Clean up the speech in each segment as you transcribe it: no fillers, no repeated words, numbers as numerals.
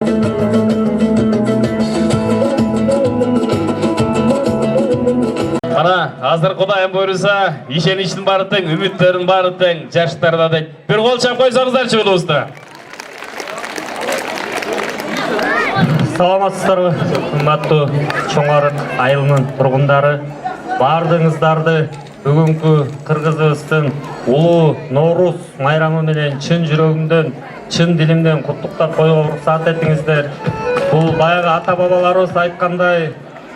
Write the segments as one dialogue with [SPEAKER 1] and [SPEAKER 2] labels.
[SPEAKER 1] Ana hazır Kudayım buyursa, işen bari teң, ümitlerin bari teң, жаштарда дейт. Bir kol çap koysаңыздарчы болуңуздар.
[SPEAKER 2] Саламатсыздарбы, кымбаттуу Чоңарык айылынын тургундары. Бардыңыздарды бүгүнкү Кыргызыбыздын улуу Норуз майрамы менен чын жүрөгүмдөн, чын дилимден куттуктап коюуга уруксат этиңиздер. Бул баягы ата-бабаларыбыз айткандай,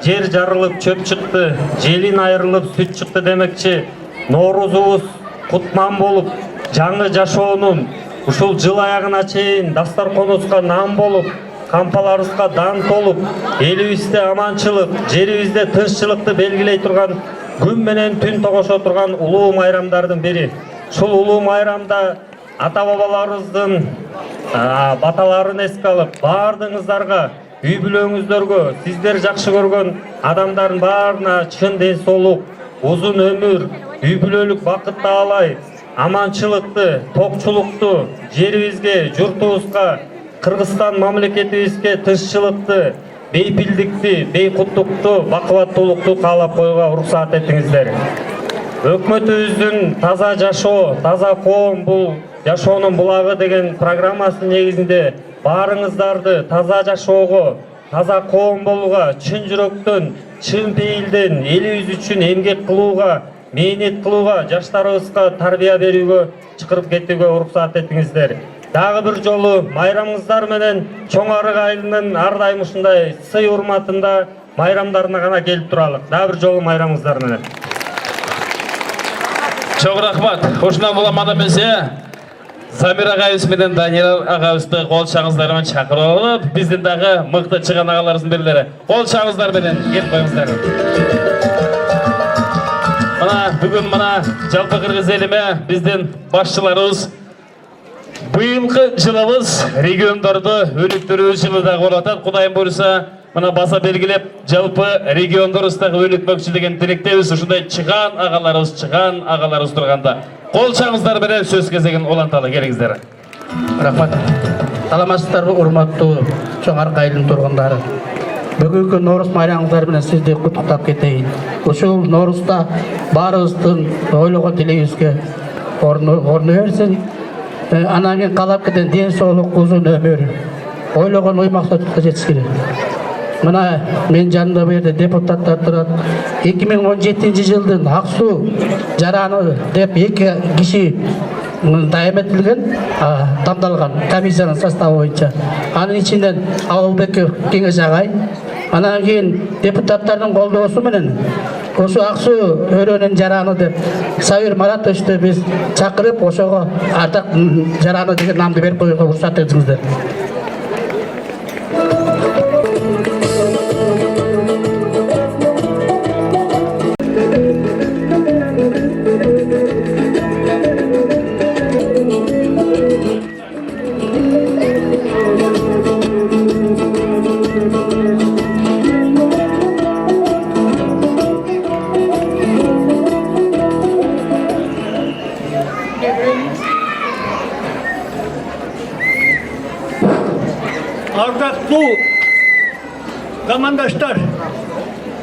[SPEAKER 2] жер жарылып чөп чыкты, желин айрылып сүт чыкты демекчи. Ноорузубуз кутман болуп, жаңы жашоонун ушул жыл аягына чейин дастарконубузга нан болуп, кампаларыбызга дан толуп, элибизде аманчылык, жерибизде тынччылыкты белгилей турган, күн менен түн тогошо турган улуу майрамдардын бири. Ушул улуу майрамда ата-бабаларыбыздын баталарын эске алып, бардыңыздарга, үй бүлөңүздөргө, сиздер жакшы көргөн адамдардын баарына чын ден соолук, узун өмүр, үй бүлөлүк бакыт таалай, аманчылыкты, токчулукту жерибизге, журтубузга, Кыргызстан мамлекетибизге тынччылыкты, бейпилдикти, бейкуттукту, бакубаттуулукту каалап коюуга уруксат этиңиздер. Өкмөтүбүздүн таза жашоо, таза коом бул жашоонун булагы деген программасынын негизинде баарыңыздарды таза жашоого, таза коом болууга, чын жүрөктөн, чын пейилден элибиз үчүн эмгек кылууга, мээнет кылууга, жаштарыбызга тарбия берүүгө чакырып кетүүгө уруксат этиңиздер. Дагы бир жолу майрамыңыздар менен Чоңарык айылынын ар дайым ушундай сый урматында майрамдарына гана келип туралык. Дагы бир жолу майрамыңыздар менен.
[SPEAKER 1] Çok rahmat. Hoşuna bulamada bize Zamir ağabeyimiz menен Daniel ağabeyimizni kol çağızlarымен çakırıp alıp, bizden dağı mıqta çıkan ağalarımızın birileri. Kol çağızlar menен gelip koyuңuzдар. Mana bugün mana Жалпы Кыргыз элиме bizden başçılarımız быйылкы жылыбыз региондорду өнүктүрүү жылы да болуп атат. Кудайым буйруса, мына баса белгилеп, жалпы региондорубуздагы өнүкмөкчү деген тилектебиз. Ушундай чыган агаларыбыз турганда. Кол чаңыздар менен сөз кезегин уланталы келиңиздер.
[SPEAKER 3] Рахмат. Саламатсыздарбы, урматтуу Чоңарык айылынын тургундары. Бүгүнкү Норуз майрамыңыздар менен сизди куттуктап кетейин. Ушул Норузда баарыбыздын ойлогон тилегибизге орну берсин. Анан кийин каалап кеткен ден соолук, узун өмүр, ойлогон ой максатка жетишкиле. Мына мен жанымда бу жерде депутаттар турат. 2017 жылдын ак суу жараны деп 2 киши дайым этилген, тандалган комиссиянын составы боюнча. Анын ичинен Абылбеков Кеңеш агай, анан кийин депутаттардын колдоосу менен ошо ак суу өрөөнүн жараны деп Сабир Маратовичти биз чакырып, ошого ардак жараны деген намды берип коюуга уруксат этиңиздер.
[SPEAKER 4] Ardaktуу командаштар,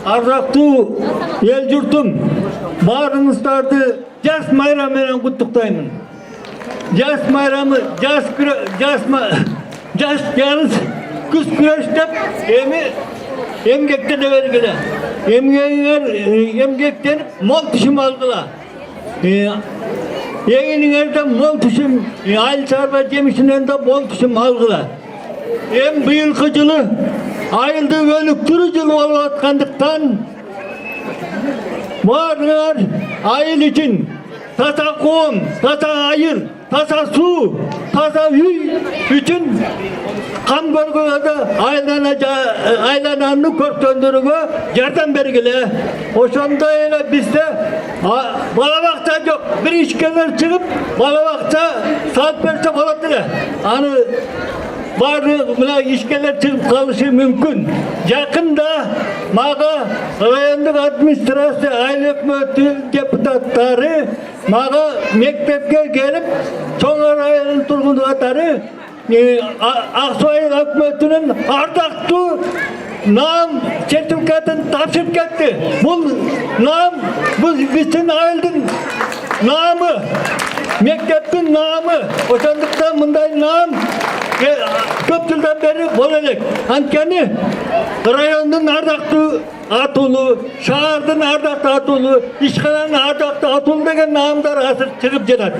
[SPEAKER 4] ардактуу эл журтум, баарыңыздарды жас майрамы менен куттуктаймын. Жас майрамы, жас күз күрөш деп эмгекте де бергиле. Эмгектен мол түшүм алгыла. Эгиңерден мол түшүм, айыл чарба жемишинен да мол түшүм алгыла. Быйылкы жылы айылды өнүктүрүү жылы болуп аткандыктан баарыңар айыл үчүн таза коом, таза айыл, таза суу, таза үй үчүн кам көргөнгө, айлананы көрктөндүрүүгө жардам бергиле. Ошондой эле бизде бала бакча жок. Бир ишкерлер чыгып, бала бакча салып берсе болот эле. Аны баары мына ишкерлер чыгып калышы мүмкүн. Жакында мага райондук администрация, айыл өкмөтү депутаттары мага мектепке келип, Чоңарык айылынын тургундары Aksoy hükümetinin ardaktı nam sertifikatını tavsiye etti. Bu nam, bu bizim ailenin namı, mektepin namı. Oşandıktan bunday nam köp yıldan beri olacak. Ankeni rayonun ardaktı atulu, şehirden ardaktı atulu, işgalanın ardaktı atulu degen namlar asır çıkıp gelir.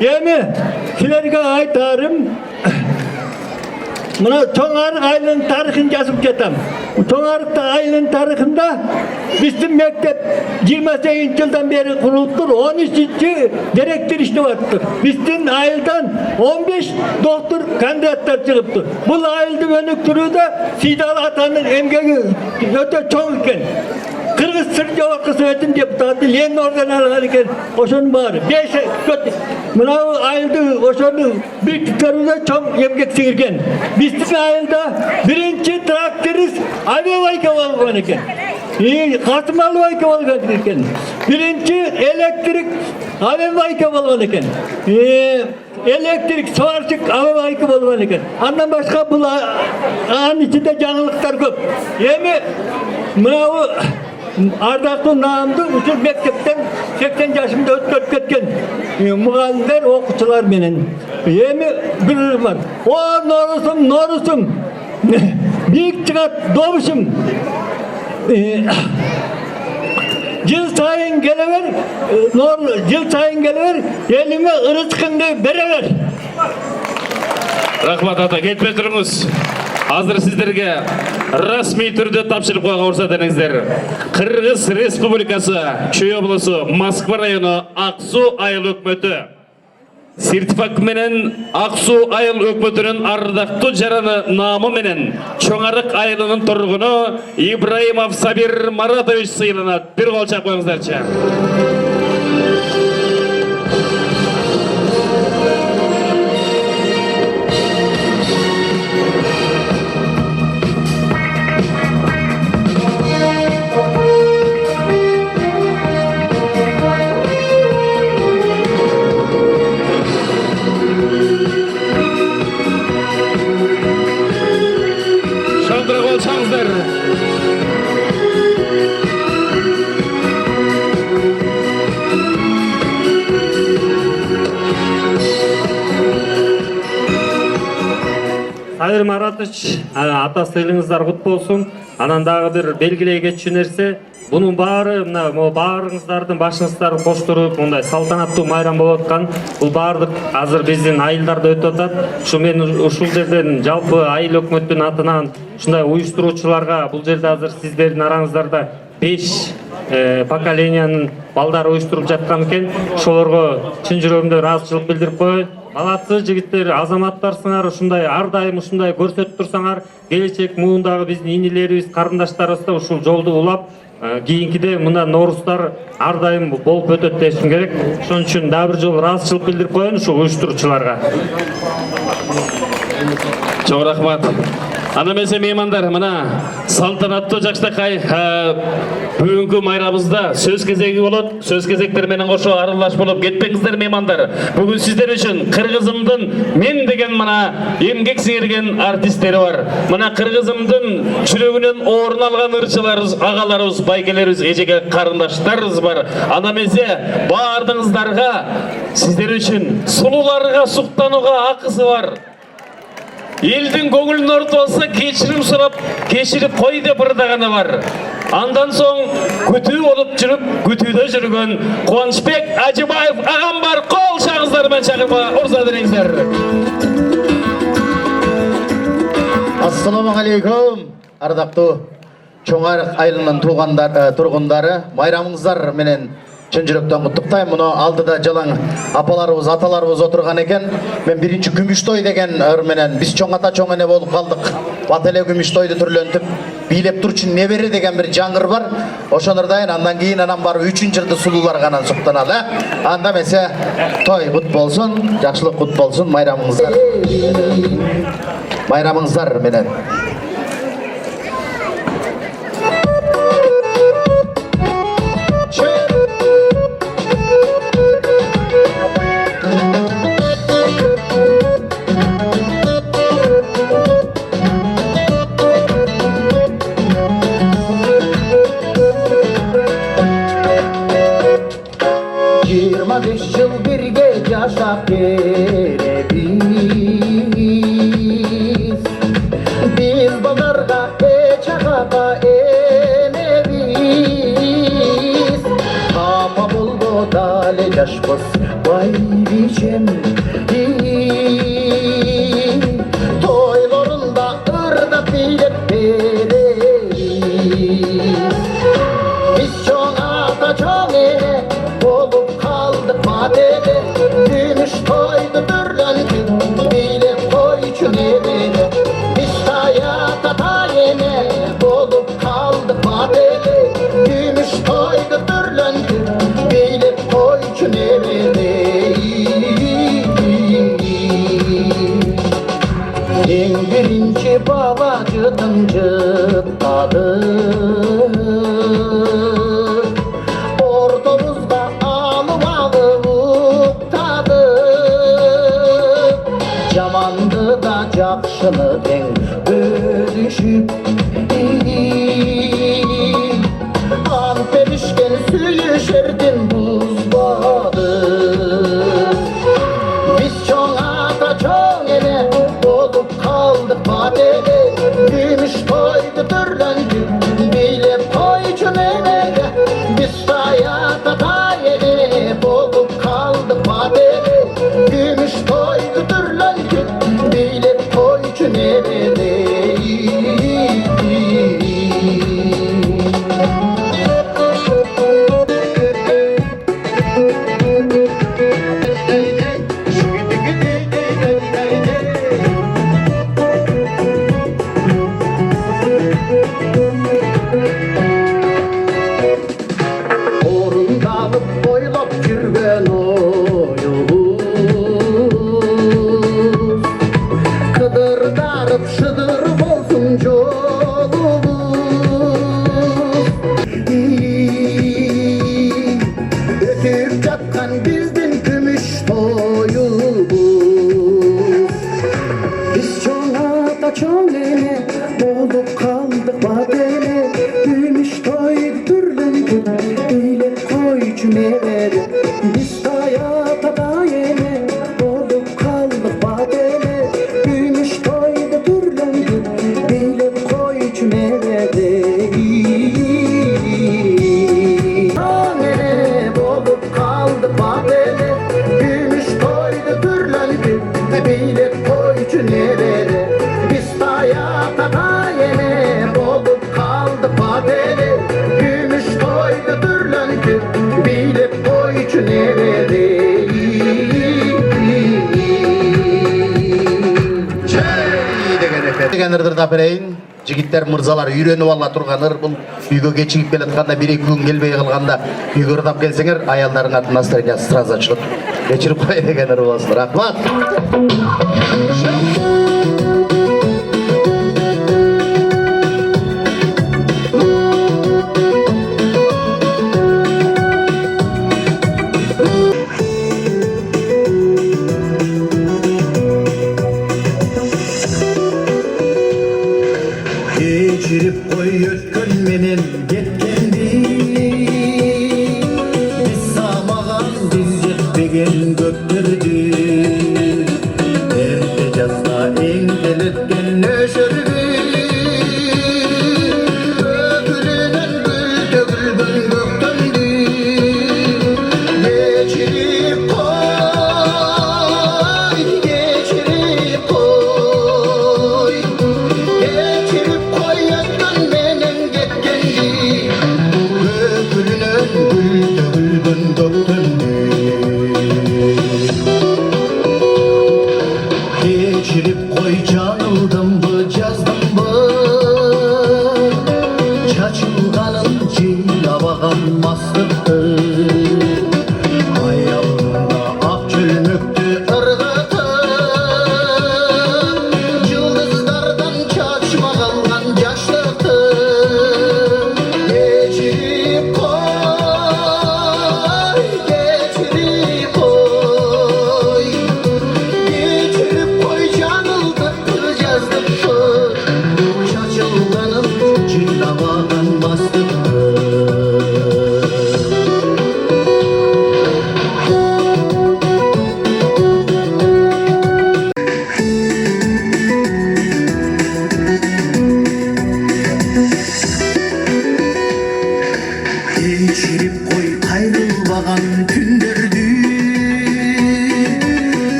[SPEAKER 4] Yani sizlerge aytarım, buna Çoğarık ailenin tarihini yazıp getem. Çoğarık ailenin tarihinde bizim mektep 28 yıldan beri kuruldur, 13. direktör işlevatır. Bizim aileden 15 doktor kandidatlar çıkıptır. Bu ailede önüktürü de Sidal Atan'ın emgeki öte çoğu iken. Kırgız Sırcava Kısmetin deputatı Lenin oradan alırken oşun var. Beşe kötü. Buna ailde oşunu bir tutarında çok emgek sığırken. Bizim ailde birinci traktörist Ali Vaykaval var iken. Kasımalı Vaykaval var iken. Birinci elektrik Ali Vaykaval var iken. Elektrik sıvarcık Ali Vaykaval var iken. Ondan başka bu ağın içinde canlılıklar köp. Yemi buna ardaklı namdı usul mektepten 80 yaşımda ötüp ketken muallimler, okuçular benim. Yemi bir var. O norusum. Büyük çıkat doğmuşum. Yıl sayın gelever, yıl sayın gelever, elime ırıtkındı berever.
[SPEAKER 1] Rahmat ата, кетпей тұрыңыз. Азыр сіздерге расми түрде тапшырып қойған көрсетіңіздер. Қырғыз Республикасы Чүй облысы Москва районы Ақсу айыл өкмөтү. Сертификат менен Ақсу айыл өкмөтүнүн ардақты жараны намы менен Чоңарык айылынын тургуну Ибраимов Сабир Маратович сыйланат. Бир кол чап коюңуздарчы.
[SPEAKER 2] Сабир Маратович, ата сыйлығыңыздар құт болсын. Анан дагы бир белгилей кетчү нерсе, бунун баары мына баарыңыздардын башыңыздарды коштуруп, мындай салтанаттуу майрам болуп аткан. Бул баардык азыр биздин айылдарда өтүп атат. Ушу мен ушул жерден жалпы айыл өкмөттүн атынан ушундай уюштуруучуларга бул жерде азыр сиздердин араңыздарда 5 поколенияның балдары уюштуруп жаткан экен. Ошолорго чын жүрөгүмдөн ыраазычылык билдирип коеюн. Балатсы жигиттер, азаматтарсыңар, ушундай ар дайым ушундай көрсөтүп турсаңар, келечек муундагы биздин инилерибиз, карындаштарыбыз да ушул жолду улап, кийинкиде мына Нооруздар ар дайым болуп өтөт дешим керек. Ошон үчүн дагы бир жолу ыраазычылык билдирип коеюн ушул уюштуруучуларга.
[SPEAKER 1] Чоң рахмат. Ана месе меймандар, мына салтанаттуу жакшытакай бүгүнкү майрамыбызда сөз кезеги болот. Сөз кезектер менен кошо аралаш болуп кетпеңиздер меймандар. Бүгүн сиздер үчүн кыргызымдын мен деген мына эмгек сиңирген артисттери бар. Мына кыргызымдын жүрөгүнөн орун алган ырчыларыбыз, агаларыбыз, байгелерибиз, эжеге карындаштарыбыз бар. Ана месе баардыгыңыздарга сиздер үчүн сулууларга суктанууга акысы бар. Елдің көңілін ортоса кешірім сұрап, кешіріп қой деп ырдағаны бар. Андан соң күтүү болып жүріп, күтүүдө жүргөн Кубанычбек Ажыбаев ағам бар. Қол шаңыздарымен шақырма, ұрза диреңіздер.
[SPEAKER 5] Ассаламу алейкум, ардактуу Чоңарык айылынын тургундары, майрамыңыздар менен чын жүрөктөн куттуктайм. Муну алдыда жалаң апаларыбыз, аталарыбыз отурган экен. Мен биринчи күмүштөй деген ыр менен биз чоң ата чоң эне болуп калдык. Бателе күмүштөйдү түрлөнтүп бийлеп турчу небере деген бир жаңгыр бар. Ошонордайын андан кийин анан барып 3-жырды сулуулар гана суктаналы. Анда месе той кут болсун, жакшылык кут болсун, майрамыңыздар. Майрамыңыздар менен. yaşmaz vay diyeceğim. Toylarında ırda bilet veririz. Biz çoğun ata çoğun ele olup kaldık madede. Gümüş toydu dürlendik bile koyçun evine. Biz hayata tayene olup kaldık madede. Gümüş toydu dürlendik bile koyçun evine. En birinci babacıdım cıpladı. Ordumuzda alıp tadı. Camandı da cakşını den bölüşüp. Kan perişken suyu şerdin buzladı. Biz çoğun ata çoğun ele olup kaldık madede. Gümüş toydu dürlendik bile koyçun evine. Biz hayata tayene olup kaldık madede. Gümüş toydu dürlendik bile koyçun evine. Orundalıp boylap жүрген oyumuz Kıdırdarıp şıdır bolsun jolumuz. Ötüp жатқан биздин күмүш toyumuz. Biz çoğun ata çoğun ele olup kaldık badele. Gümüş toydu türlendik bile koyçun evine. Biz hayata tayene olup kaldık badele. Gümüş toydu türlendik bile koyçun evine. Tayene olup kaldık badele. Gümüş toydu türlendik bile koyçun evine. Biz hayata tayene olup kaldık badele. Gümüş toydu türlendik bile koyçun evine. Деген ырдырда берейин. Жигиттер мырзалар үйрөнүп ала турганыр. Бул үйгө кечигип келатканда 1-2 күн келбей калганда үйгө ырдап келсеңер аялдардын настроение сразу ачылат. Кечирип кой деген ыр болсун. Рахмат. Geçirip koy ötkön menen ketkendi. Biz sağmagan biz yetpegen köptürdü. Erde жазда эңдел өткөн нөшөрдү. Öpülünen gül tөгүлгөн көктөмдү. Geçirip koy, geçirip koy. Geçirip koy ötkön menen ketkendi. Öpülünen gül tөгүлгөн көктөмдү. Geçirip koy canıldım bu yazdım bu. Çaçılganın cilavağın mastıktı. Ayağımda ak çölmüktü ırgıtım. Yıldızlardan çaçma kalgan yaşlıktı. Geçirip koy, geçirip koy. Geçirip koy canıldık yazdık bu. Çaçılganın cilavağın mastıktı.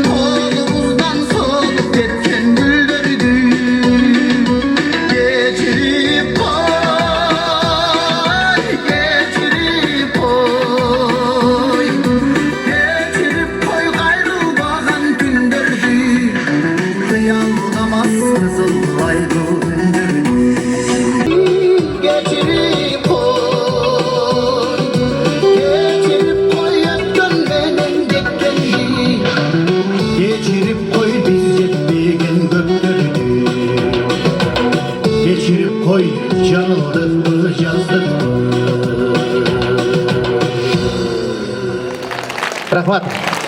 [SPEAKER 5] Kolumuzdan solup ketken güllerdi Geçirip koy, geçirip koy Geçirip koy gayrılmagan günlerdi Kıyamamaz kızıl aydı günlerdi Geçirip koy, geçirip koy ötken menen gekkendi Geçirip koy biz yetmegen göklerdi Geçirip koy yanıldık mı yazdık mı Rahmat.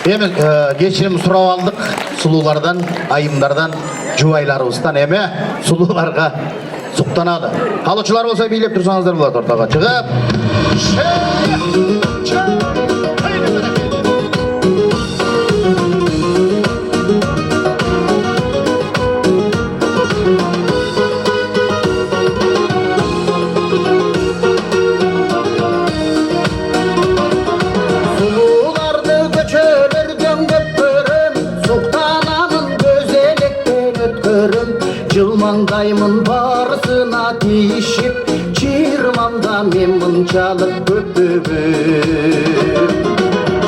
[SPEAKER 5] Hemen geçirim surap aldık sululardan, ayımlardan, jubaylarыбыздан эме сулууларга суктанады. Калуучулар болсо бийлеп турсаңыздар болот ортого чыгып. Sululardı göçölөрдөн көпкөрүм, суктанамын көзелектен өткөрүм. Жылмаңдаймын барысына тийишип, чыйырмамда мен мынчалык көпөгөм.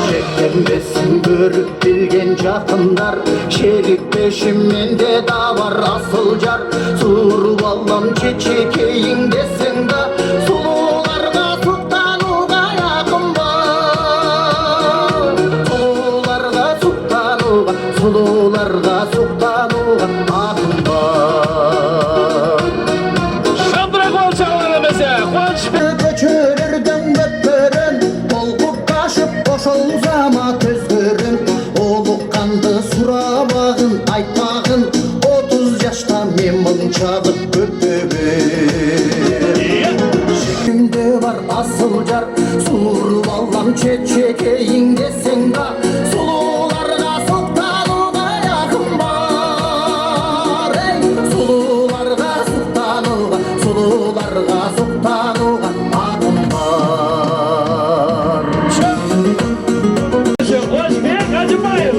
[SPEAKER 5] Шектенбесин көрүп билген жакындар, шериктешим менде да бар асыл жар. Суруп алам чечекейиң десең да, сулууларга суктанууга якын бар. Сулууларга суктанууга, сулууларга суктанууга акын бар.
[SPEAKER 1] Шандырақ бол чағыларымызы, қуанышпен.
[SPEAKER 5] Көчөлөрдөн көпкөрүм, толкуп ташып кошолсама көзгөрүм. Олукканды сурабагын, айтпагын, 30 жашта мен мынчалык көпөгөм. Шекимде бар асыл жар, суруп алам чечекейиң десең да, сулууларга суктанууга якын бар. Эй, сулууларга суктанууга, сулууларга суктанууга акын бар.
[SPEAKER 1] Қуанышбек Ажыбаев.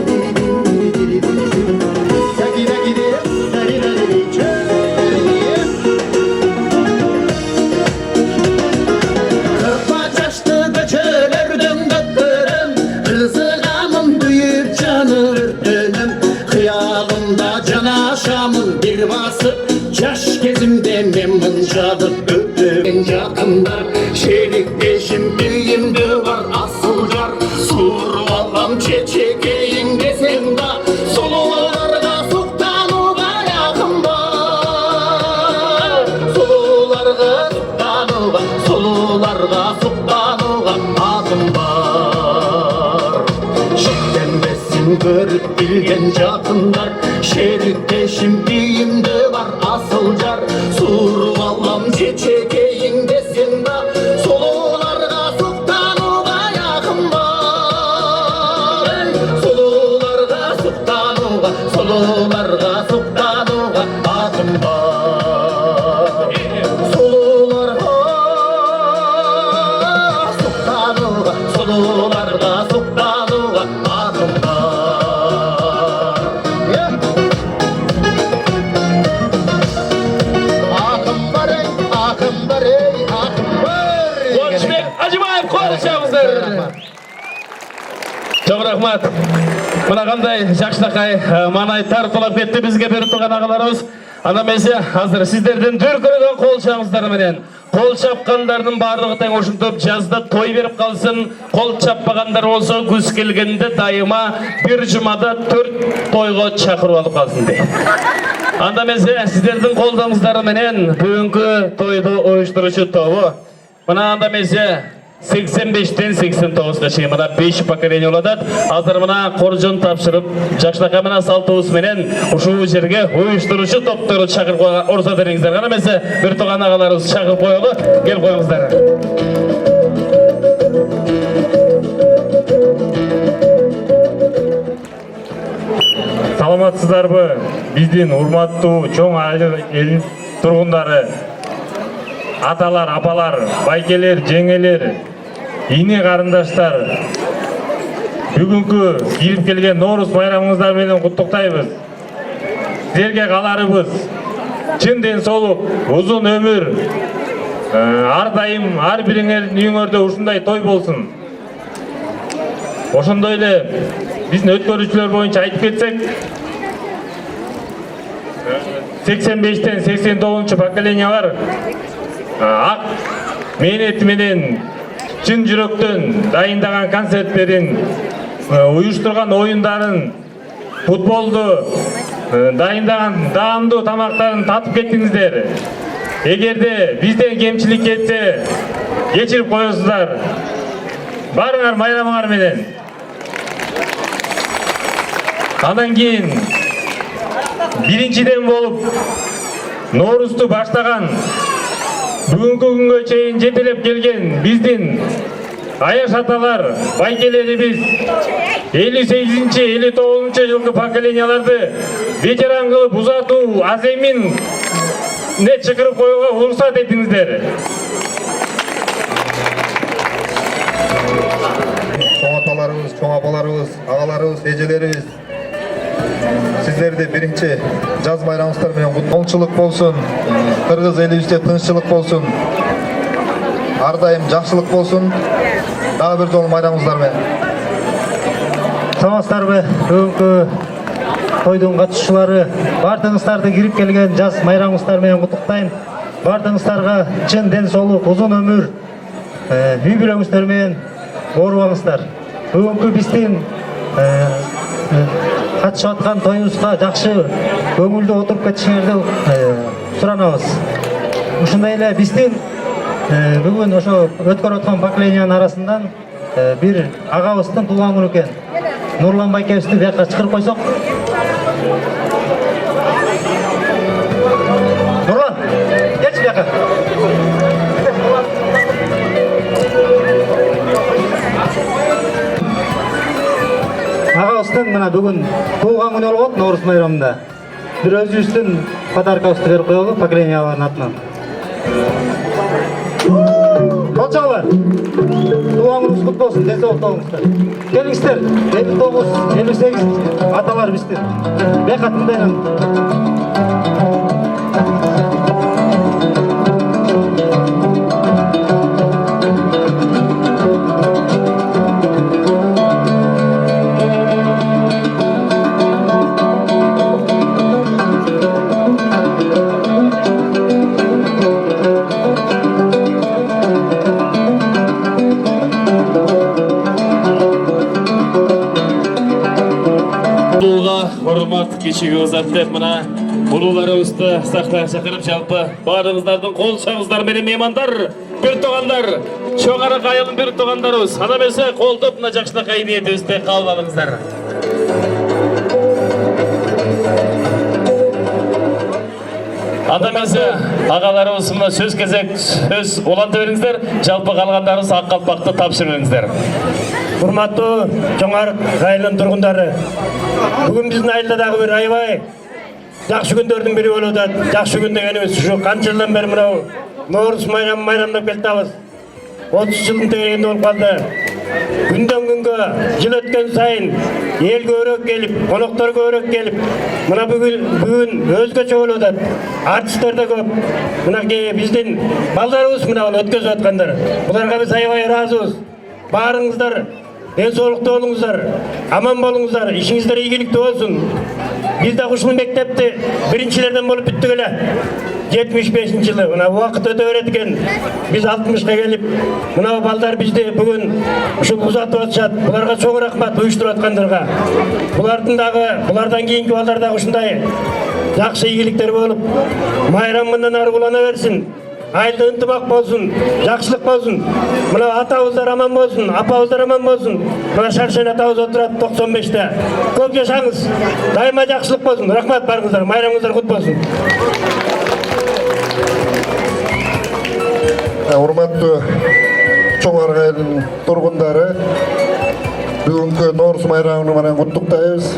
[SPEAKER 5] Кыркма жашты көчөлөрдөн көпкөрүм, кызыгамын күйүп жаны өртөнөм. Кыялымда жанашамын бир басып, жаш кезимде мен мынчалык көптөгөн жакындар. Шериктешим үйүмдө бар асыл жар, суруп алам чечекейиң десең да, сулууларга суктанууга якын бар. Сулууларга суктанууга, сулууларга суктанууга акын бар. Шектенбесин көрүп билген жакындар, шериктешим үйүмдө бар асыл жар. Суруп алам чечекейиң десең да, сулууларга суктанууга якын бар. Сулууларга суктанууга, сулууларга суктанууга акын бар. Сулууларга суктанууга, сулууларга суктанууга акын бар. Акын бар ей, акын бар ей, акын бар.
[SPEAKER 1] Қуанышбек Ажыбаев, қуанышыңыздар. Çok рахмат. Мына қандай жакшынакай маңай тартылып кетти бизге берип турган агаларыбыз. Ана месе азыр сиздердин дүркүрөгөн кол чабыңыздар менен кол чапкандардын баардыгы тең ушинтип жазда той берип калсын. Кол чаппагандар болсо күз келгенде дайыма бир жумада 4 тойго чакырып алып калсын дейт. Анда месе сиздердин колдоңуздар менен бүгүнкү тойду уюштуруучу тобу мына анда месе 85-тен 89-га чейин мына 5 поколение болот. Азыр мына коржон тапшырып, жакшынакай менен салтыбыз менен ушул жерге уюштуруучу топторду чакырып койгон уруксат бериңиздер. Кана эмесе бир тууган агаларыбыз чакырып коелу. Кел коюңуздар.
[SPEAKER 2] Саламатсыздарбы? Биздин урматтуу чоң эл тургундары, аталар, апалар, байкелер, жеңелер, ине карындаштар. Бүгүнкү кирип келген Ноорус майрамыңыздар менен куттуктайбыз. Силерге кааларыбыз чын ден соолук, узун өмүр, ар дайым ар бириңердин үйүңөрдө ушундай той болсун. Ошондой эле биздин өткөрүүчүлөр боюнча айтып кетсек, 85-тен 89 поколениялар ак мээнети менен чын жүрөктөн дайындаган концерттерин, уюштурган оюндарын, футболду дайындаган даамдуу тамактарын татып кеттиңиздер. Эгерде бизден кемчилик кетсе, кечирип коесуздар. Барыңар майрамыңар менен. Андан кийин биринчиден болуп Ноорусту баштаган, бүгүнкү күнгө чейин жетелеп келген биздин аяш аталар, байкелерибиз 58-59 жылкы поколенияларды ветеран кылып узатуу аземин не чакырып коюуга уруксат этиңиздер.
[SPEAKER 6] Чоң аталарыбыз, чоң апаларыбыз, агаларыбыз, эжелерибиз, сиздерди биринчи жаз майрамыңыздар менен куттуктайм болсун. Кыргыз элибизде тынччылык болсун. Ар дайым жакшылык болсун. Дагы бир жолу майрамыңыздар менен.
[SPEAKER 7] Саламатсыздарбы, бүгүнкү тойдун катышуучулары, бардыгыңыздарды кирип келген жаз майрамыңыздар менен куттуктайм. Бардыгыңыздарга чын ден соолук, узун өмүр, үй бүлөңүздөр менен оорубаңыздар. Бүгүнкү биздин катышып аткан тоюбузга жакшы көңүлдүү отуруп кетишиңерди суранабыз. Ушундай эле биздин бүгүн ошо өткөрүп аткан поколениянын арасынан бир агабыздын туулган күнү экен. Нурлан байкебизди бияка чакырып койсок. Нурлан, келчи бияка. Агабыздын мына бүгүн туулган күнү болгон Ноорус майрамында. Бир өзүбүздүн подаркабызды берип коелу поколениялардын атынан. Колчоолор, туулган күнүңүз куту болсун, ден соолук болуңуздар. Келиңиздер, 59, 58 аталар биздин. Бияка тыңдайын.
[SPEAKER 1] Урмат кечиги узат деп мына улууларыбызды сахнага чакырып, жалпы баарыңыздардын кол чабыңыздар менен меймандар, бир туугандар, чоң арак айылдын бир туугандарыбыз, ана эмесе колдоп мына жакшынакай ниетибизди кабыл алыңыздар. Анда эмесе агаларыбыз мына сөз кезек сөз уланта бериңиздер, жалпы калгандарыбыз ак калпакты тапшырып бериңиздер.
[SPEAKER 4] Урматтуу чоң арак айылынын тургундары, бүгүн биздин айылда дагы бир аябай жакшы күндөрдүн бири болуп атат. Жакшы күн дегенибиз ушу канча жылдан бери мынау Ноорус майрамдап келатабыз. 30 жылдын тегерегинде болуп калды. Күндөн күнгө, жыл өткөн сайын эл көбүрөөк келип, коноктор көбүрөөк келип, мына бүгүн өзгөчө болуп атат. Артисттер да көп. Мынакей биздин балдарыбыз мына өткөзүп аткандар. Буларга биз аябай ыраазыбыз. Баарыңыздар ден соолуктуу болуңуздар, аман болуңуздар, ишиңиздер ийгиликтүү болсун. Биз да ушул мектепти биринчилерден болуп бүттүк эле. 75-жылы мына убакыт өтө берет экен. Биз 60-ка келип, мына балдар бизди бүгүн ушул узатып атышат. Буларга чоң рахмат уюштуруп аткандарга. Булардан кийинки балдар дагы ушундай жакшы ийгиликтер болуп, майрам мындан ары улана берсин. Айылда ынтымак болсун, жакшылык болсун. Мына атабыздар аман болсун, апабыздар аман болсун. Мына Шаршен атабыз отурат 95-те. Көп жашаңыз, дайыма жакшылык болсун. Рахмат барыңыздар, майрамыңыздар кут болсун.
[SPEAKER 6] Урматтуу чоң арак айылынын тургундары, бүгүнкү Ноорус майрамы менен куттуктайбыз.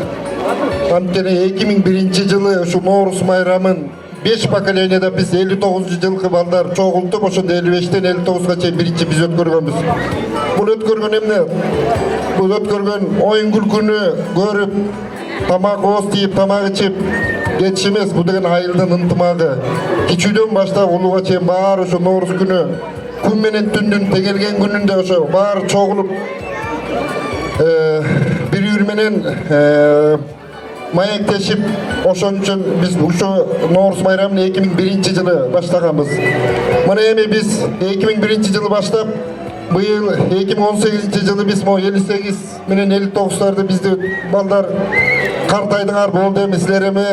[SPEAKER 6] Анткени 2001-жылы ушу Ноорус майрамын 5 поколенияда биз 59-жылкы балдар чогултуп, ошондо 55-тен 59-га чейин биринчи биз өткөргөнбүз. Бул өткөргөн эмне? өткөргөн оюн күлкүнү көрүп, тамак ооз тийип, тамак ичип кетиш эмес. Бул деген айылдын ынтымагы. Кичүүдөн баштап улууга чейин баары ошо Ноорус күнү күн менен түндүн тегелген күнүндө ошо баары чогулуп бири-бири менен маектешип, ошон үчүн биз ушо Ноорус майрамын 2001-жылы баштаганбыз. Мына эми біз 2001-жылы баштап, быйыл 2018-жылы биз 58 менен 59-тарды бизди балдар картайдыңар болду эми силер эми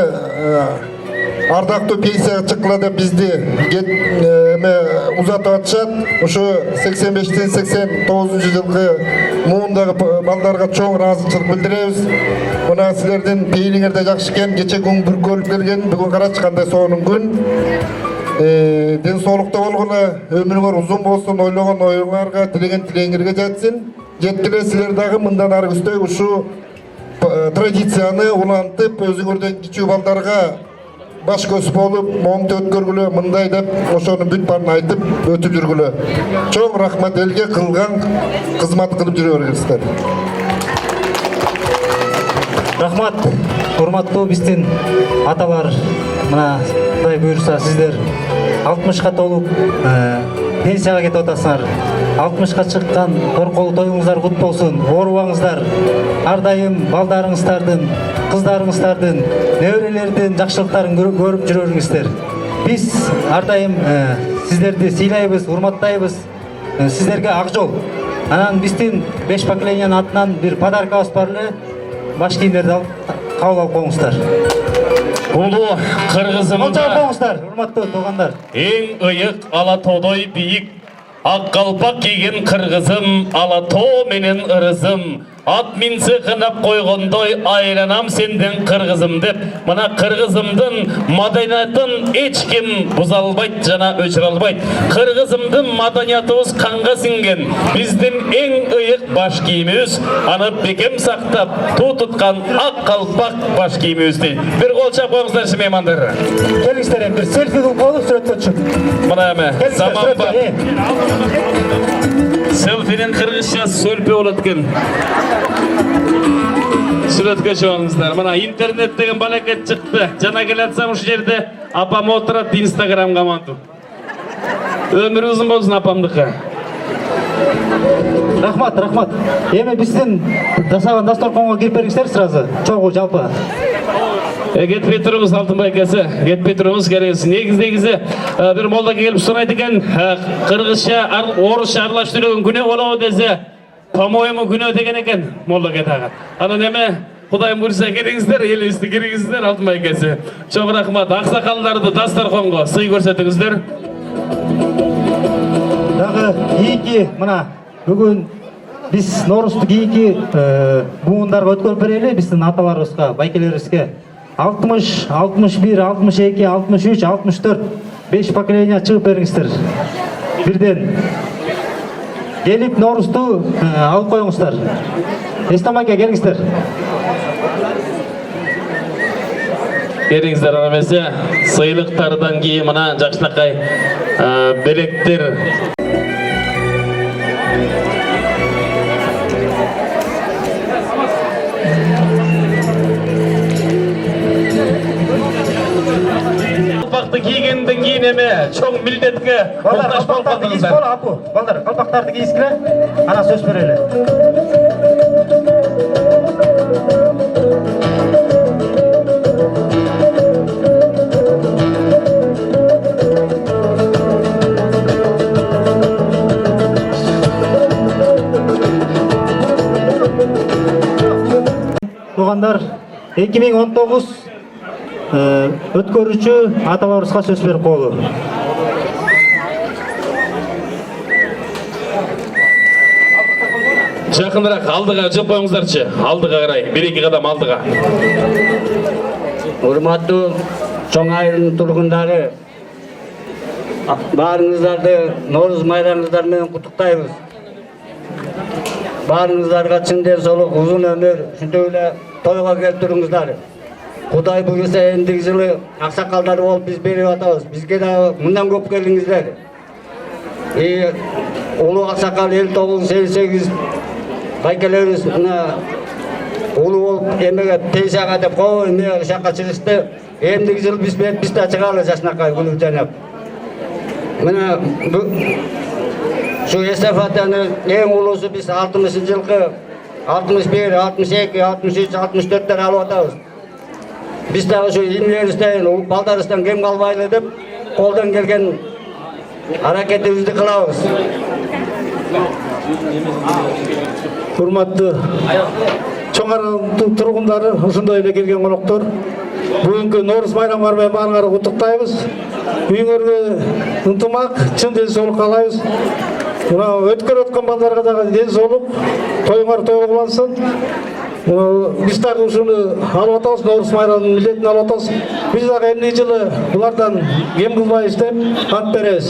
[SPEAKER 6] ардактуу пенсияга чыккыла деп бизди узатып атышат. Ошо 85-тен 89-жылкы муундагы балдарга чоң ыраазычылык билдиребиз. Мына силердин пейилиңер да жакшы экен, кече күн бүркөлүп келген, бүгүн карачы кандай сонун күн. Ден соолукта болгула, өмүрүңөр узун болсун, ойлогон оюңарга, тилеген тилеңерге жетсин. Жеткиле силер дагы мындан аргыстой ушу традицияны улантып, өзүңөрдөн кичүү балдарга баш көз болуп, момунту өткөргүлө, мындай деп ошонун бүт баарын айтып өтүп жүргүлө. Чоң рахмат, элге кылган кызмат кылып жүрө бериңиздер.
[SPEAKER 7] Рахмат, урматтуу биздин аталар. Мына Кудай буйрса сиздер 60-ка толуп пенсияга кетип атасыңар. 60-ка чыккан торколуу тоюңуздар кут болсун. Оорубаңыздар. Ар дайым балдарыңыздардын, кыздарыңыздардын, неберелердин жакшылыктарын көрүп жүрөрүңүздөр. Биз ар дайым сиздерди сыйлайбыз, урматтайбыз. Сиздерге ак жол. Анан биздин 5 поколениянын атынан бир подаркабыз бар эле. Баш кийимдерди алып кабыл алып коюңуздар.
[SPEAKER 1] Улуу кыргызымда
[SPEAKER 7] Коюңуздар, урматтуу туугандар.
[SPEAKER 1] эң ыйык Алатоодой бийик ак калпак кийген кыргызым, Алатоо менен ырызым. Ат минсе кынап койгондой айланам сенден кыргызым деп, мына кыргызымдын маданиятын эч ким буза албайт жана өчүрө албайт. Кыргызымдын маданиятыбыз канга сиңген. Биздин эң ыйык баш кийимибиз, аны бекем сактап, туу туткан ак калпак баш кийимибизди. Бир кол чап коюңуздарчы меймандар.
[SPEAKER 7] Келиңиздер, бир селфи кылып сүрөткө чык.
[SPEAKER 1] Мына эми заман бар. Селфинин кыргызча сөлпе болот экен. Сүрөткө чыгыңыздар. Мына интернет деген балакет чыкты. Жана келатсам ушул жерде апам отурат Инстаграмга манту. Өмүрү узун болсун апамдыкы.
[SPEAKER 7] Рахмат, рахмат. Эми биздин жасаган дасторконго кирип бериңиздер сразу. Чогуу жалпы.
[SPEAKER 1] Кетпей туруңуз Алтынбай акасы, кетпей туруңуз келиңиз. Негизи бир молда келип сурайт экен, кыргызча, орусча аралаштырган күнөө болобу десе, по-моему күнөө деген экен молда кетаган. Анан эме Кудайым буйрса келиңиздер, элибизди кириңиздер Алтынбай акасы. Чоң рахмат. Аксакалдарды дасторконго сый көрсөтүңүздөр.
[SPEAKER 7] Дагы кийинки мына бүгүн биз Ноорусту кийинки буундарга өткөрүп берели, биздин аталарыбызга, байкелерибизге. 60, 61, 62, 63, 64 5 поколения чыгып бериңиздер. Бирден келип Ноорусту алып коюңуздар. Эстам ака келиңиздер.
[SPEAKER 1] Келиңиздер ана эмесе сыйлыктардан кийин мына жакшынакай белектер. Кийгенден кийин эме чоң милдетке
[SPEAKER 7] Балдар, калпактарды кийип бол, апу. Балдар, калпактарды кийискиле. Ана сөз берели. Туугандар, 2019 өткөрүүчү аталарыбызга сөз берип коелу.
[SPEAKER 1] Жакыныраак алдыга жып коюңуздарчы. Алдыга карай, 1-2 кадам алдыга.
[SPEAKER 8] Урматтуу чоң айылдын тургундары, баарыңыздарды Ноорус майрамыңыздар менен куттуктайбыз. Баарыңыздарга чын ден соолук, узун өмүр, ушинтип эле тойго келтириңиздер. Кудай буйрса эндиги жылы аксакалдар болуп биз берип атабыз. Бизге да мындан көп келиңиздер. Улуу аксакал 59-58 байкелерибиз мына улуу болуп эмеге пенсияга деп кой эмеге жакка чыгышты. Эмдиги жыл биз да чыгалы жашнакай күнү жанап. Мына şu estafetanın en ulusu biz 60 yılki 61, 62, 63, 64'ler alıp atabız. Biz de şu İlmiyeris'ten, Baldarıs'tan kem kalbaylı edip koldan gelgen hareketimizni kılabız.
[SPEAKER 4] Hurmatlı Çoңардын тургундары, ушундай эле келген коноктор, бүгүнкү Норус майрамы менен баарыңарды куттуктайбыз. Үйүңөргө ынтымак, чын ден соолук каалайбыз. Мына өткөрүп аткан балдарга дагы ден соолук, тоюңар той кылынсын. Биз дагы ушуну алып атабыз, Норус майрамынын милдетин алып атабыз. Биз дагы эмне жылы булардан кем кылбай иштеп ант беребиз.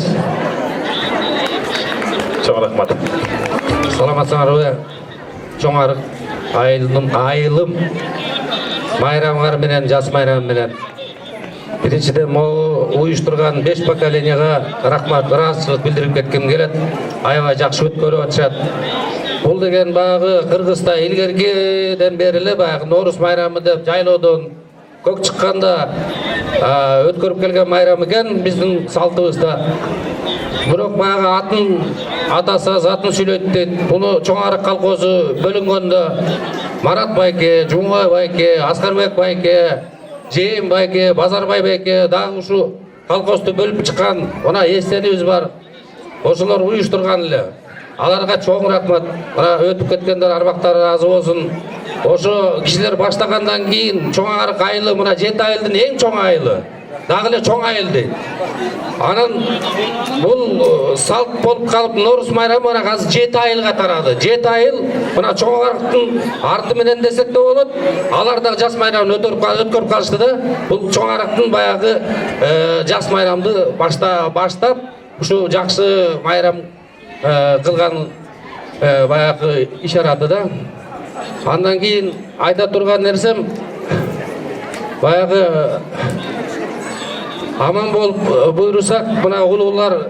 [SPEAKER 1] Чоң рахмат.
[SPEAKER 9] Саламатсыңарбы? Чоңар айылым майрамыңар менен, жас майрамы менен. Биринчиден могу уюштурган 5 поколенияга рахмат, ыраазычылык билдирип кетким келет. Аябай жакшы өткөрүп атышат. Бул деген баягы Кыргызда илгергиден бери эле баягы Норус майрамы деп жайлоодон көк чыкканда өткөрүп келген майрам экен биздин салтыбызда. Бирок баягы атын атаса затын сүйлөйт дейт. Буну Чоңарык колхозу бөлүнгөндө Марат байке, Жумбай байке, Аскарбек байке, Жээн байке, Базарбай байке дагы ушу колхозду бөлүп чыккан мына эстенибиз бар. Ошолор уюштурган эле. Аларга чоң рахмат. Мына өтүп кеткендер арбактары разы болсун. Ошо кишилер баштагандан кийин Чоңарык айылы мына 7 айылдын эң чоң айылы. Дагы эле чоң айыл дейт. Анан бул салт болуп калып Норус майрамы мына азыр 7 айылга тарады. 7 айыл мына Чоңарыктын арты менен десек де болот. Алар дагы жас майрамын өткөрүп калышты да. Бул Чоңарыктын баягы жас майрамды баштап ушу жакшы майрам кылган баягы ишараты да. Андан кийин айта турган нерсем баягы аман болуп буйрусак мына улуулар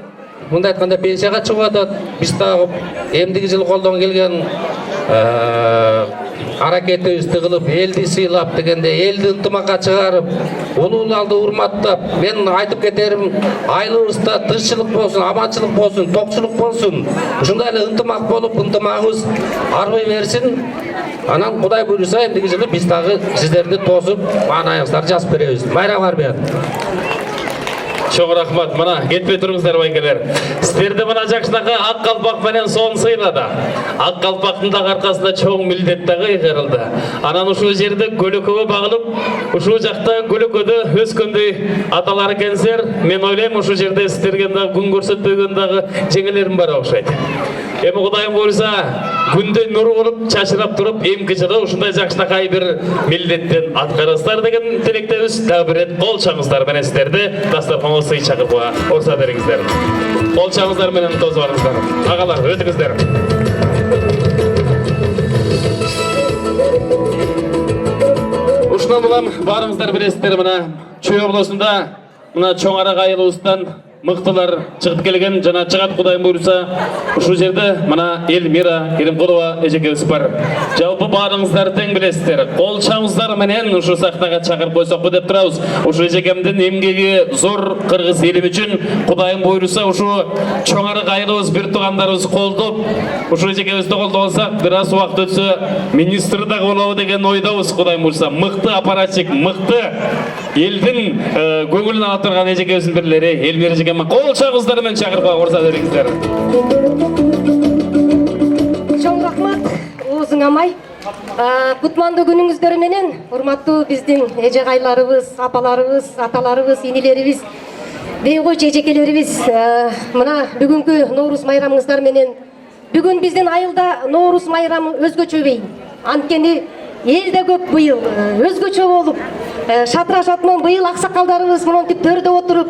[SPEAKER 9] мындай айтканда пенсияга чыгып атат. Биз дагы эмдиги жыл колдон келген аракетибизди кылып, элди сыйлап дегенде, элди ынтымакка чыгарып, улууларды урматтап, мен айтып кетерим, айылыбызда тынччылык болсун, аманчылык болсун, токчулук болсун. Ушундай эле ынтымак болуп, ынтымагыбыз арбай берсин. Анан Кудай буйруса эмдиги жылы биз дагы сиздерди тосуп, маанайыңыздарды жазып беребиз. Майрамыңар менен.
[SPEAKER 1] Чоң рахмат. Мына кетпей туруңуздар байкелер. Сиздерди мына жакшынака ак калпак менен соң сыйлады. Ак калпактын да аркасында чоң милдет дагы ыйгарылды. Анан ушул жерде көлөкөгө багылып, ушул жакта көлөкөдө өскөндөй аталар экенсиздер. Мен ойлойм ушул жерде сиздерге да күн көрсөтпөгөн дагы жеңелерим бар окшойт. Эми Кудайым буйруса, күндөй нур болуп, чачырап туруп, эмки жылы ушундай жакшынакай бир милдеттен аткарасыздар деген тилектебиз. Дагы бир рет кол чаңыздар менен сиздерди дастарханга сый чакырууга уруксат бериңиздер. Кол чаңыздар менен тосуп алыңыздар. Агалар, өтүңүздөр. Ушундан улам баарыңыздар билесиздер, мына Чүй облусунда мына Чоңарык айылыбыздан мыктылар чыгып келген, жана чыгат Кудайым буйруса. Ушул жерде мына Элмира Керимкулова эжекебиз бар. Жалпы баарыңыздар тең билесиздер. Кол чаңыздар менен ушу сахнага чакырып койсокпу деп турабыз. Ушу эжекемдин эмгеги зор кыргыз элим үчүн Кудайым буйруса ушу Чоңарык айылыбыз бир туугандарыбыз колдоп, ушу эжекебизди колдосак, бир аз убакыт өтсө министр да болобу деген ойдобуз. Кудайым буйруса мыкты аппаратчик, мыкты элдин көңүлүн ала турган эжекебиздин бирлери Элмира эжекем кол чаңыздар менен чакырып уруксат бериңиздер.
[SPEAKER 10] Чоң рахмат, оозуң амай. Кутмандуу күнүңүздөр менен урматтуу биздин эжекайларыбыз, апаларыбыз, аталарыбыз, инилерибиз, дей койчу эжекелерибиз. Мына бүгүнкү Норус майрамыңыздар менен бүгүн биздин айылда Норус майрамы өзгөчө. Анткени элде көп быйыл өзгөчө болуп, шатырашатман быйыл аксакалдарыбыз монтип төрдө отуруп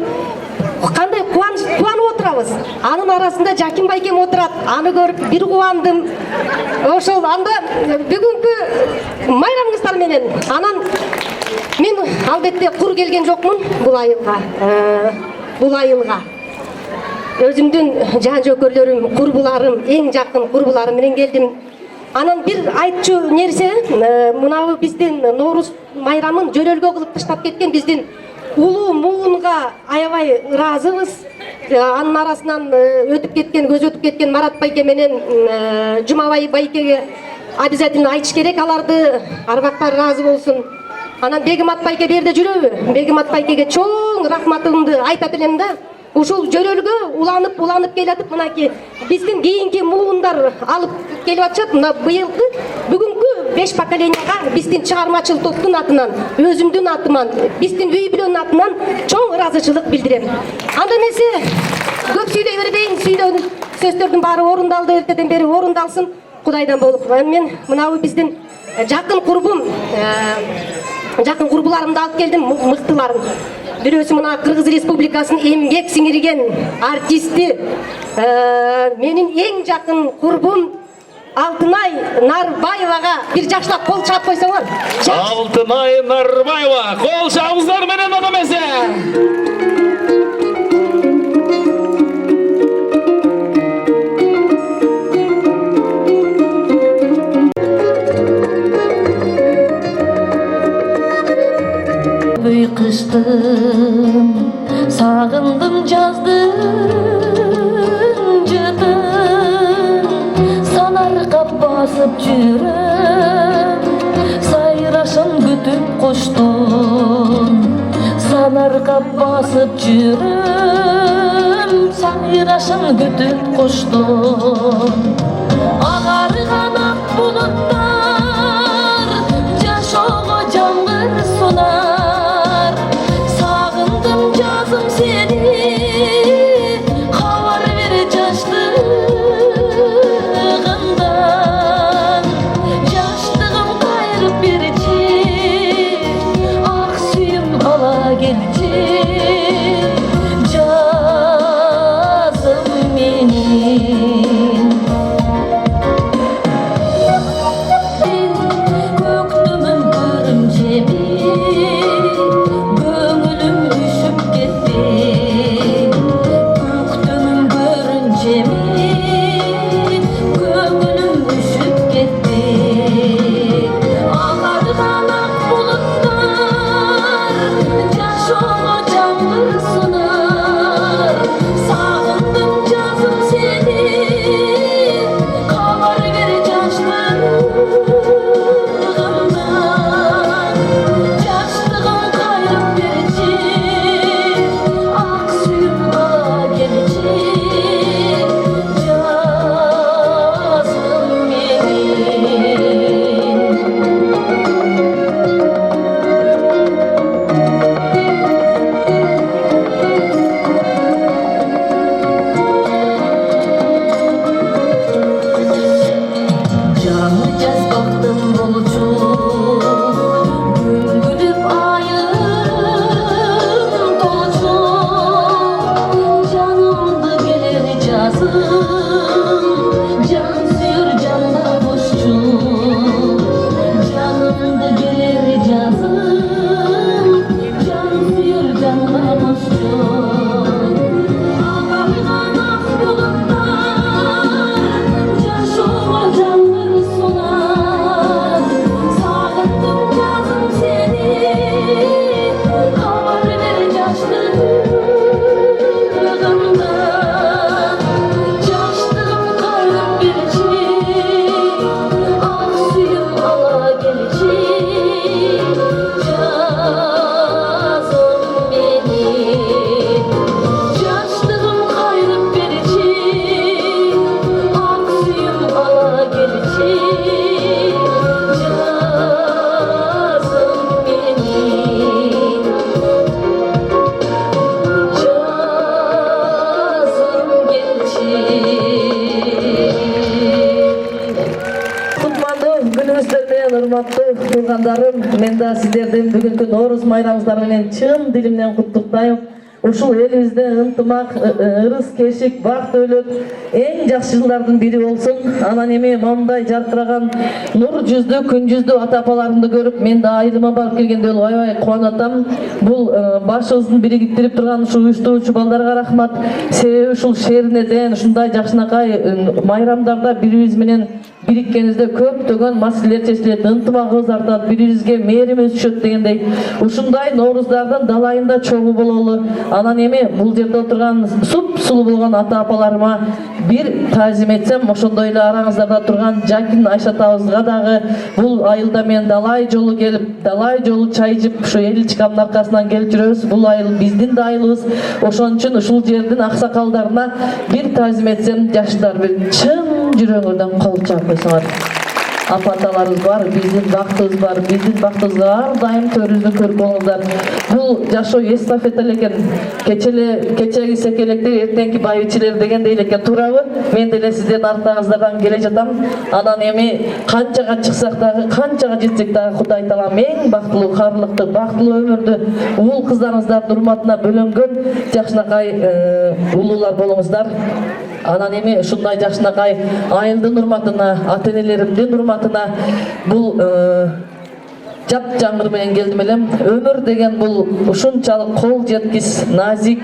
[SPEAKER 10] кандай кубанып отурабыз. Анын арасында Жаким байкем отурат. Аны көрүп бир кубандым. Ошол анда бүгүнкү майрамыңыздар менен анан мен албетте кур келген жокмун бул айылга. Өзүмдүн жан жөкөрлөрүм, курбуларым, эң жакын курбуларым менен келдим. Анан бир айтчу нерсе, мынау биздин Ноорус майрамын жөрөлгө кылып таштап кеткен биздин улуу муунга аябай ыраазыбыз. Анын арасынан өтүп кеткен, көз өтүп кеткен Марат байке менен Жумабай байкеге обязательно айтыш керек, аларды арбактар ыраазы болсун. Анан Бегимат байке берде жүрөбү? Бегимат байкеге чоң рахматымды айта билем да. Ушул жөрөлгө уланып келатып, мынакей биздин кийинки муундар алып келип атышат. Мына быйылкы бүгүнкү 5 поколенияга биздин чыгармачыл топтун атынан, өзүмдүн атыман, биздин үй бүлөнүн атынан чоң ыраазычылык билдирем. Анда эмесе көп сүйлөй бербейин, сүйлөгөн сөздөрдүн баары орундалды, эртеден бери орундалсын. Кудайдан болуп. Мен мынау биздин жакын курбуларымды алып келдим, мыктыларым. Бирөөсү мына Кыргыз Республикасынын эмгек сиңирген артисти, менин эң жакын курбум Алтынай Нарбаевага бир жакшылап кол чаап койсоңор.
[SPEAKER 1] Алтынай Нарбаева, кол чабыңыздар менен ана эмесе.
[SPEAKER 11] Kıştım, sağındım yazdım, cıdım, sanarga basıp жүрөм, сайрашын күтүп коштум, sanarga basıp жүрөm, сайрашын күтүп коштум, агарган ак булуттар, жашоого жаңгыр сунар. Yazım seni, havar ver yaşlığından. Yaşlığım gayrı birci, ak suyum ala gelci. Yazım benim, köktümün görümcebi.
[SPEAKER 12] Мен да сиздердин бүгүнкү Ноорус майрамыңыздар менен чын дилимден куттуктайм. Ушул элибизде ынтымак, ырыс кешик, бак дөлөт эң жакшы жылдардын бири болсун. Анан эми момундай жаркыраган нур жүздүү, күн жүздүү ата-апаларымды көрүп, мен да айылыма барып келгенде аябай кубанып атам. Бул башыбыздын бириктирип турган ушул уюштуруучу балдарга рахмат. Себеби ушул шеринеден ушундай жакшынакай майрамдарда бири-бирибиз менен бириккенибизде көптөгөн маселелер чечилет, ынтымагыбыз артат, бири-бирибизге мээрибиз түшөт дегендей. Ушундай нооруздардын далайында чогуу бололу. Анан эми бул жерде отурган суп-сулуу болгон ата-апаларыма бир таазим этсем, ошондой эле араңыздарда турган Жакин Айшатабызга дагы бул айылда мен далай жолу келип, далай жолу чай ичип, ушу эл чыкамдын аркасынан келип жүрөбүз. Бул айыл биздин да айылыбыз. Ошон үчүн ушул жердин аксакалдарына бир таазим этсем, жаштар бир чын жүрөгүңөрдөн кол чаап койсоңор. Апаталарыбыз бар, биздин бактыбыз бар, биздин бактыбызга ар дайым төрүбүздү көрүп болуңуздар. Бул жашоо эстафета экен. Кечеги секелектер, эртеңки байбичелер дегендей экен, туурабы? Мен деле сиздердин артыңыздардан келе жатам. Анан эми канчага чыксак дагы, канчага жетсек дагы Кудай таалам эң бактылуу, карлыктуу, бактылуу өмүрдү уул кыздарыңыздардын урматына бөлөнгөн жакшынакай улуулар болуңуздар. Анан эми ушундай жакшынакай айылдын урматына, ата-энелеримдин урматына бул жап-жаңыр менен келдим элем. Өмүр деген бул ушунчалык кол жеткис, назик,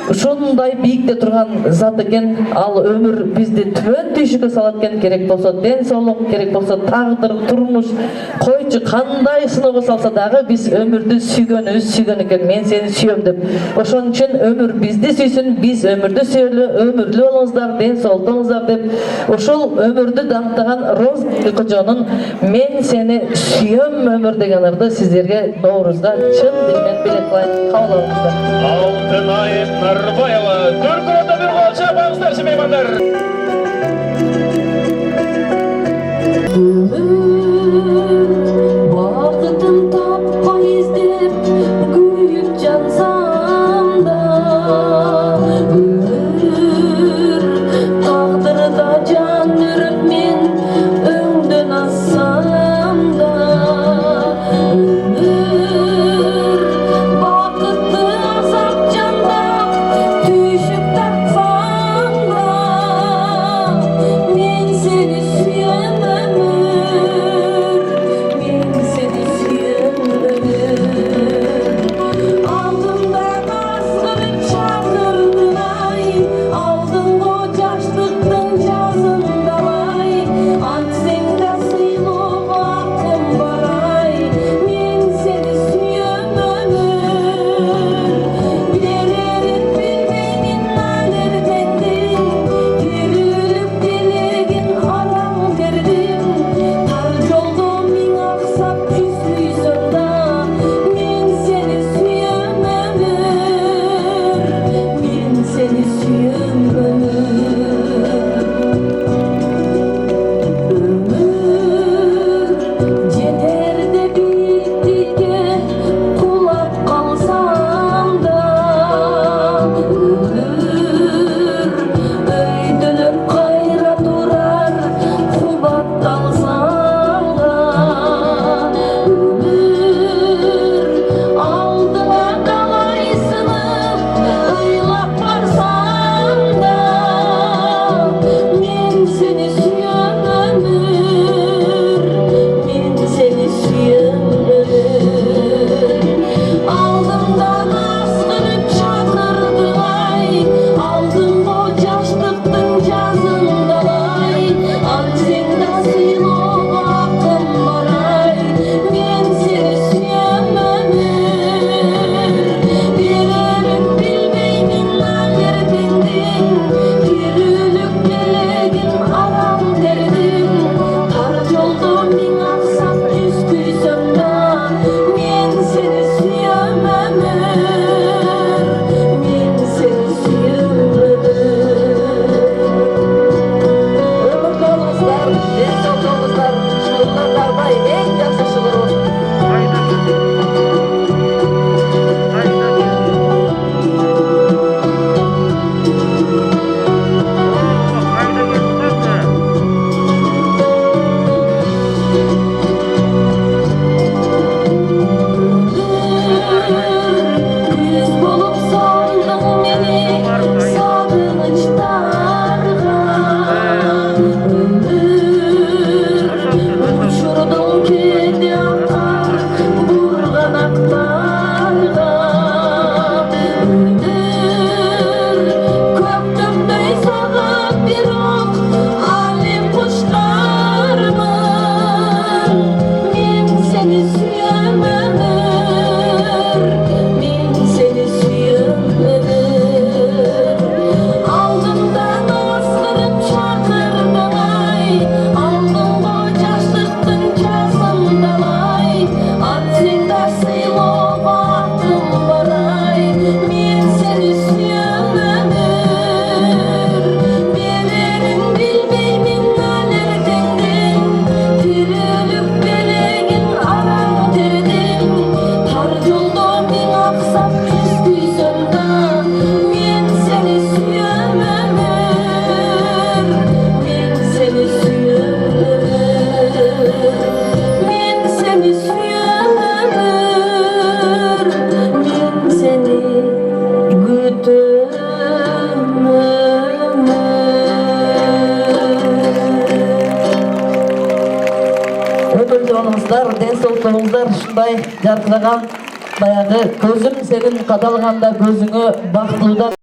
[SPEAKER 12] ушундай бийикте турган зат экен. Ал өмүр бизди төмөн түйшүккө салат экен. Керек болсо ден соолук, керек болсо тагдыр, турмуш, койчу кандай сыноого салса дагы биз өмүрдү сүйгөн экен. Мен сени сүйөм деп. Ошон үчүн өмүр бизди сүйсүн, биз өмүрдү сүйөлү, өмүрлүү болуңуздар, ден соолуктуңуздар деп. Ошол өмүрдү даңктаган Роз Кожонун "Мен сени сүйөм өмүр" деген ырды сиздерге Ноорузга чын дилинен билет кылайын. Кабыл алыңыздар.
[SPEAKER 1] Алтынай Нарбаева, Түркүрөтө бир кол чапаңыздарчы меймандар.
[SPEAKER 11] Бақытын таппай іздеп күйіп жансам да, өмір тағдырда жан үріп мен өңден ассам да, өмір бақытты азап жандап түйшік тартсам да, мен сені сүйем өмір.
[SPEAKER 12] өмүр жолуңуздар, ден соолуктуңуздар ушундай жаркыраган баягы көзүм сенин кадалганда көзүңө бактылуудан